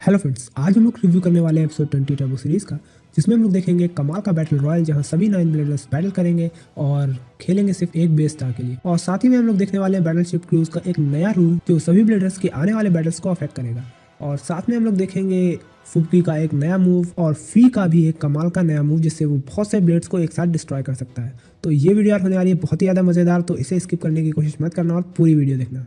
Hello friends, आज हम लोग रिव्यू करने वाले हैं एपिसोड 20 टर्बो सीरीज़ का, जिसमें हम लोग देखेंगे कमाल का बैटल रॉयल जहां सभी 9 ब्लेडर्स बैटल करेंगे और खेलेंगे सिर्फ एक बेस स्टार के लिए। और साथ ही में हम लोग देखने वाले हैं बैटलशिप क्रूज का एक नया रूल जो सभी ब्लेडर्स के आने वाले बैटल्स को अफेक्ट करेगा। और साथ में हम लोग देखेंगे फुबकी का एक नया मूव और फी का भी एक कमाल का नया मूव जिससे वो बहुत से ब्लेड्स को एक साथ डिस्ट्रॉय कर सकता है। तो ये वीडियो यार होने वाली है बहुत ही ज़्यादा मज़ेदार, तो इसे स्किप करने की कोशिश मत करना और पूरी वीडियो देखना।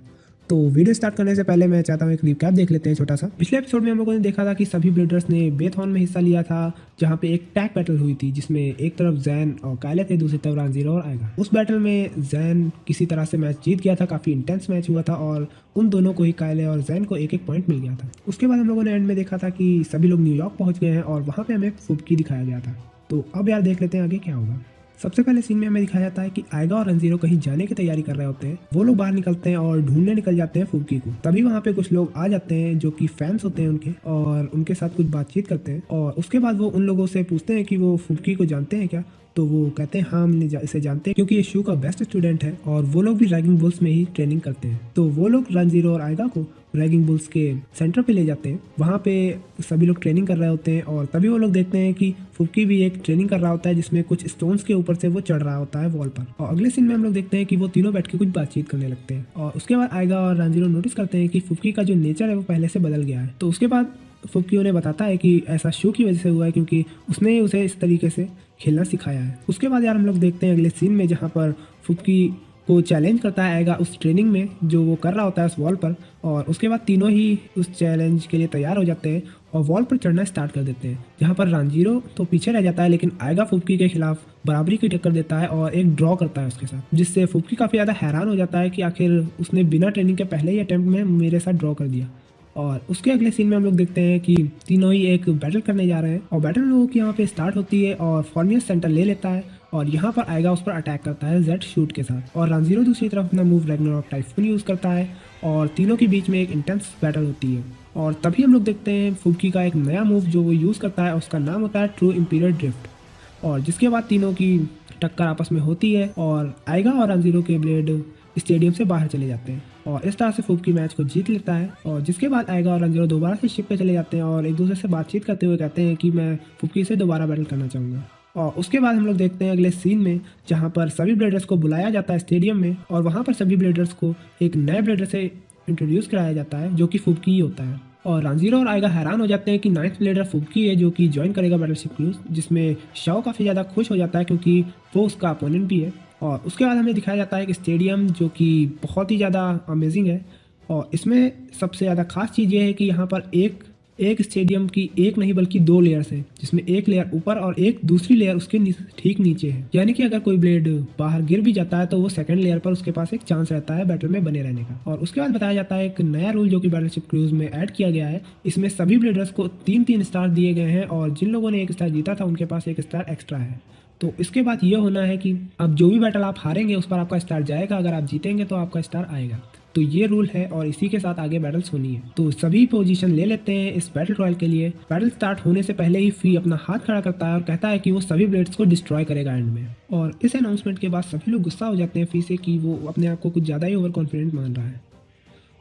तो वीडियो स्टार्ट करने से पहले मैं चाहता हूँ एक रिकैप देख लेते हैं छोटा सा। पिछले एपिसोड में हम लोगों ने देखा था कि सभी ब्लेडर्स ने बेथॉन में हिस्सा लिया था, जहाँ पे एक टैग बैटल हुई थी जिसमें एक तरफ जैन और कायले थे, दूसरी तरफ रानज़ीरो और आएगा। उस बैटल में जैन किसी तरह से मैच जीत गया था, काफ़ी इंटेंस मैच हुआ था और उन दोनों को ही कायले और जैन को एक एक पॉइंट मिल गया था। उसके बाद हम लोगों ने एंड में देखा था कि सभी लोग न्यूयॉर्क पहुँच गए हैं और वहाँ पर हमें फुबकी दिखाया गया था। तो अब यार देख लेते हैं आगे क्या होगा। सबसे पहले सीन में हमें दिखाया जाता है कि आएगा और रंजीरो कहीं जाने की तैयारी कर रहे होते हैं। वो लोग बाहर निकलते हैं और ढूंढने निकल जाते हैं फुबकी को। तभी वहाँ पे कुछ लोग आ जाते हैं जो कि फैंस होते हैं उनके, और उनके साथ कुछ बातचीत करते हैं। और उसके बाद वो उन लोगों से पूछते हैं कि वो फुबकी को जानते हैं क्या। तो वो कहते हैं हाँ, हम इसे जानते हैं क्योंकि ये शू का बेस्ट स्टूडेंट है और वो लोग भी रैगिंग बुल्स में ही ट्रेनिंग करते हैं। तो वो लोग रंजीरो और आएगा को रैगिंग बुल्स के सेंटर पे ले जाते हैं। वहाँ पे सभी लोग ट्रेनिंग कर रहे होते हैं और तभी वो लोग देखते हैं कि फुबकी भी एक ट्रेनिंग कर रहा होता है जिसमें कुछ स्टोन्स के ऊपर से वो चढ़ रहा होता है वॉल पर। और अगले सीन में हम लोग देखते हैं कि वो तीनों बैठ के कुछ बातचीत करने लगते हैं। और उसके बाद आएगा और रंजीरो नोटिस करते हैं कि फुबकी का जो नेचर है वो पहले से बदल गया है। तो उसके बाद फुबकी उन्हें बताता है कि ऐसा शू की वजह से हुआ है क्योंकि उसने उसे इस तरीके से खेलना सिखाया है। उसके बाद यार हम लोग देखते हैं अगले सीन में जहाँ पर फुबकी को चैलेंज करता है आएगा उस ट्रेनिंग में जो वो कर रहा होता है उस वॉल पर। और उसके बाद तीनों ही उस चैलेंज के लिए तैयार हो जाते हैं और वॉल पर चढ़ना स्टार्ट कर देते हैं, जहाँ पर रानजीरो तो पीछे रह जाता है लेकिन आएगा फुबकी के खिलाफ बराबरी की टक्कर देता है और एक ड्रॉ करता है उसके साथ, जिससे फुबकी काफ़ी ज़्यादा हैरान हो जाता है कि आखिर उसने बिना ट्रेनिंग के पहले ही अटेम्प्ट में मेरे साथ ड्रॉ कर दिया। और उसके अगले सीन में हम लोग देखते हैं कि तीनों ही एक बैटल करने जा रहे हैं और बैटल लोगों की यहाँ पे स्टार्ट होती है और फॉर्नियस सेंटर ले लेता है और यहाँ पर आएगा उस पर अटैक करता है जेड शूट के साथ। और रानज़ीरो दूसरी तरफ अपना मूव रैग्नारॉक टाइफून यूज़ करता है और तीनों के बीच में एक इंटेंस बैटल होती है। और तभी हम लोग देखते हैं फुबकी का एक नया मूव जो वो यूज़ करता है, उसका नाम होता है ट्रू इंपीरियल ड्रिफ्ट। और जिसके बाद तीनों की टक्कर आपस में होती है और आएगा और रानज़ीरो के ब्लेड स्टेडियम से बाहर चले जाते हैं और इस तरह से फुबकी मैच को जीत लेता है। और जिसके बाद आएगा और रंजीरो दोबारा से शिप पे चले जाते हैं और एक दूसरे से बातचीत करते हुए कहते हैं कि मैं फुबकी से दोबारा बैटल करना चाहूँगा। और उसके बाद हम लोग देखते हैं अगले सीन में जहाँ पर सभी ब्लेडर्स को बुलाया जाता है स्टेडियम में और वहाँ पर सभी ब्लेडर्स को एक नए ब्लेडर से इंट्रोड्यूस कराया जाता है जो कि फुबकी ही होता है। और रानज़ीरो और आएगा हैरान हो जाते हैं कि 9th ब्लेडर फुबकी है जो कि ज्वाइन करेगा बैटलशिप क्रूज, जिसमें शाओ काफ़ी ज़्यादा खुश हो जाता है क्योंकि वो उसका अपोनेंट भी है। और उसके बाद हमें दिखाया जाता है कि स्टेडियम जो कि बहुत ही ज़्यादा अमेजिंग है और इसमें सबसे ज़्यादा खास चीज़ ये है कि यहाँ पर एक स्टेडियम की एक नहीं बल्कि 2 लेयर्स हैं, जिसमें एक लेयर ऊपर और एक दूसरी लेयर उसके ठीक नीचे है। यानी कि अगर कोई ब्लेड बाहर गिर भी जाता है तो वो सेकंड लेयर पर उसके पास एक चांस रहता है बैटल में बने रहने का। और उसके बाद बताया जाता है एक नया रूल जो कि बैटलशिप क्रूज में ऐड किया गया है। इसमें सभी ब्लेडर्स को 3-3 स्टार दिए गए हैं और जिन लोगों ने 1 स्टार जीता था उनके पास 1 स्टार एक्स्ट्रा है। तो इसके बाद ये होना है कि अब जो भी बैटल आप हारेंगे उस पर आपका स्टार जाएगा, अगर आप जीतेंगे तो आपका स्टार आएगा। तो ये रूल है और इसी के साथ आगे बैटल्स होनी है। तो सभी पोजीशन ले लेते हैं इस बैटल रॉयल के लिए। बैटल स्टार्ट होने से पहले ही फी अपना हाथ खड़ा करता है और कहता है कि वो सभी ब्लेड्स को डिस्ट्रॉय करेगा एंड में। और इस अनाउंसमेंट के बाद सभी लोग गुस्सा हो जाते हैं फी से कि वो अपने आप को कुछ ज़्यादा ही ओवर कॉन्फिडेंट मान रहा है।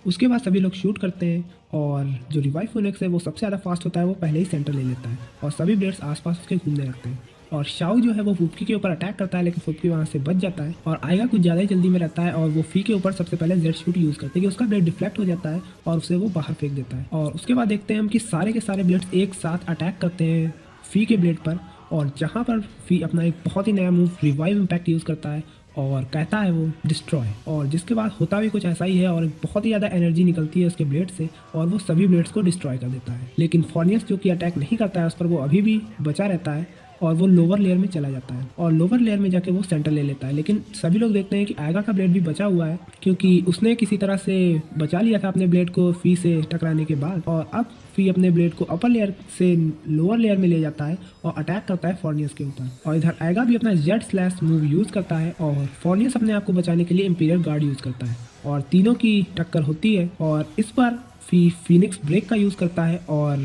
उसके बाद सभी लोग शूट करते हैं और जो रिवाइव फोनिक्स है वो सबसे ज़्यादा फास्ट होता है, वो पहले ही सेंटर ले लेता है और सभी ब्लेड्स आसपास उसके घूमने लगते हैं। और शाओ जो है वो फुबकी के ऊपर अटैक करता है लेकिन फुबकी वहाँ से बच जाता है और आएगा कुछ ज़्यादा ही जल्दी में रहता है और वो फी के ऊपर सबसे पहले जेड शूट यूज़ करते हैं कि उसका ब्लेड डिफ्लेक्ट हो जाता है और उसे वो बाहर फेंक देता है। और उसके बाद देखते हैं हम कि सारे के सारे ब्लेड्स एक साथ अटैक करते हैं फी के ब्लेड पर और जहाँ पर फी अपना एक बहुत ही नया मूव रिवाइव इम्पैक्ट यूज़ करता है और कहता है वो डिस्ट्रॉय। और जिसके बाद होता भी कुछ ऐसा ही है और बहुत ही ज़्यादा एनर्जी निकलती है उसके ब्लेड से और वो सभी ब्लेड्स को डिस्ट्रॉय कर देता है। लेकिन फॉर्नियस जो कि अटैक नहीं करता है उस पर वो अभी भी बचा रहता है और वो लोअर लेयर में चला जाता है और लोअर लेयर में जाके वो सेंटर ले लेता है। लेकिन सभी लोग देखते हैं कि आएगा का ब्लेड भी बचा हुआ है क्योंकि उसने किसी तरह से बचा लिया था अपने ब्लेड को फी से टकराने के बाद। और अब फी अपने ब्लेड को अपर लेयर से लोअर लेयर में ले जाता है और अटैक करता है फॉर्नियस के ऊपर। और इधर आएगा भी अपना जेड स्लैश मूव यूज़ करता है और फॉर्नियस अपने आप को बचाने के लिए इंपीरियल गार्ड यूज़ करता है और तीनों की टक्कर होती है और इस बार फीनिक्स ब्रेक का यूज़ करता है और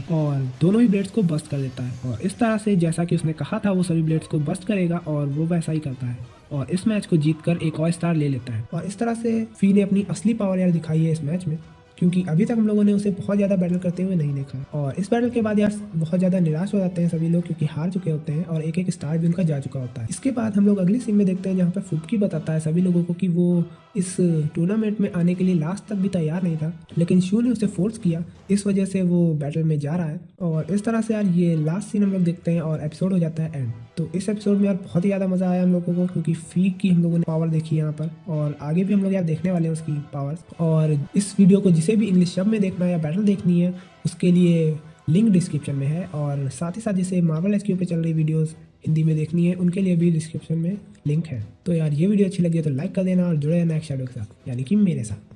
दोनों ही ब्लेड्स को बस्ट कर देता है। और इस तरह से जैसा कि उसने कहा था वो सभी ब्लेड्स को बस्ट करेगा और वो वैसा ही करता है और इस मैच को जीतकर एक और स्टार ले लेता है। और इस तरह से फी ने अपनी असली पावर यार दिखाई है इस मैच में क्योंकि अभी तक हम लोगों ने उसे बहुत ज़्यादा बैटल करते हुए नहीं देखा है। और इस बैटल के बाद यार बहुत ज़्यादा निराश हो जाते हैं सभी लोग, क्योंकि हार चुके होते हैं और एक एक स्टार भी उनका जा चुका होता है। इसके बाद हम लोग अगली सीन में देखते हैं जहाँ पर फुबकी बताता है सभी लोगों को कि वो इस टूर्नामेंट में आने के लिए लास्ट तक भी तैयार नहीं था, लेकिन शू ने उसे फोर्स किया, इस वजह से वो बैटल में जा रहा है। और इस तरह से यार ये लास्ट सीन हम लोग देखते हैं और एपिसोड हो जाता है एंड। तो इस एपिसोड में यार बहुत ही ज़्यादा मज़ा आया हम लोगों को, क्योंकि फीक की हम लोगों ने पावर देखी यहाँ पर, और आगे भी हम लोग यार देखने वाले हैं उसकी पावर्स। और इस वीडियो को जिसे भी इंग्लिश शब में देखना है या बैटल देखनी है उसके लिए लिंक डिस्क्रिप्शन में है, और साथ ही साथ जिसे मार्वल एचक्यू पे चल रही वीडियोस हिंदी में देखनी है उनके लिए भी डिस्क्रिप्शन में लिंक है। तो यार ये वीडियो अच्छी लगी है तो लाइक कर देना और जुड़े रहना एक शैडो के साथ, यानी कि मेरे साथ।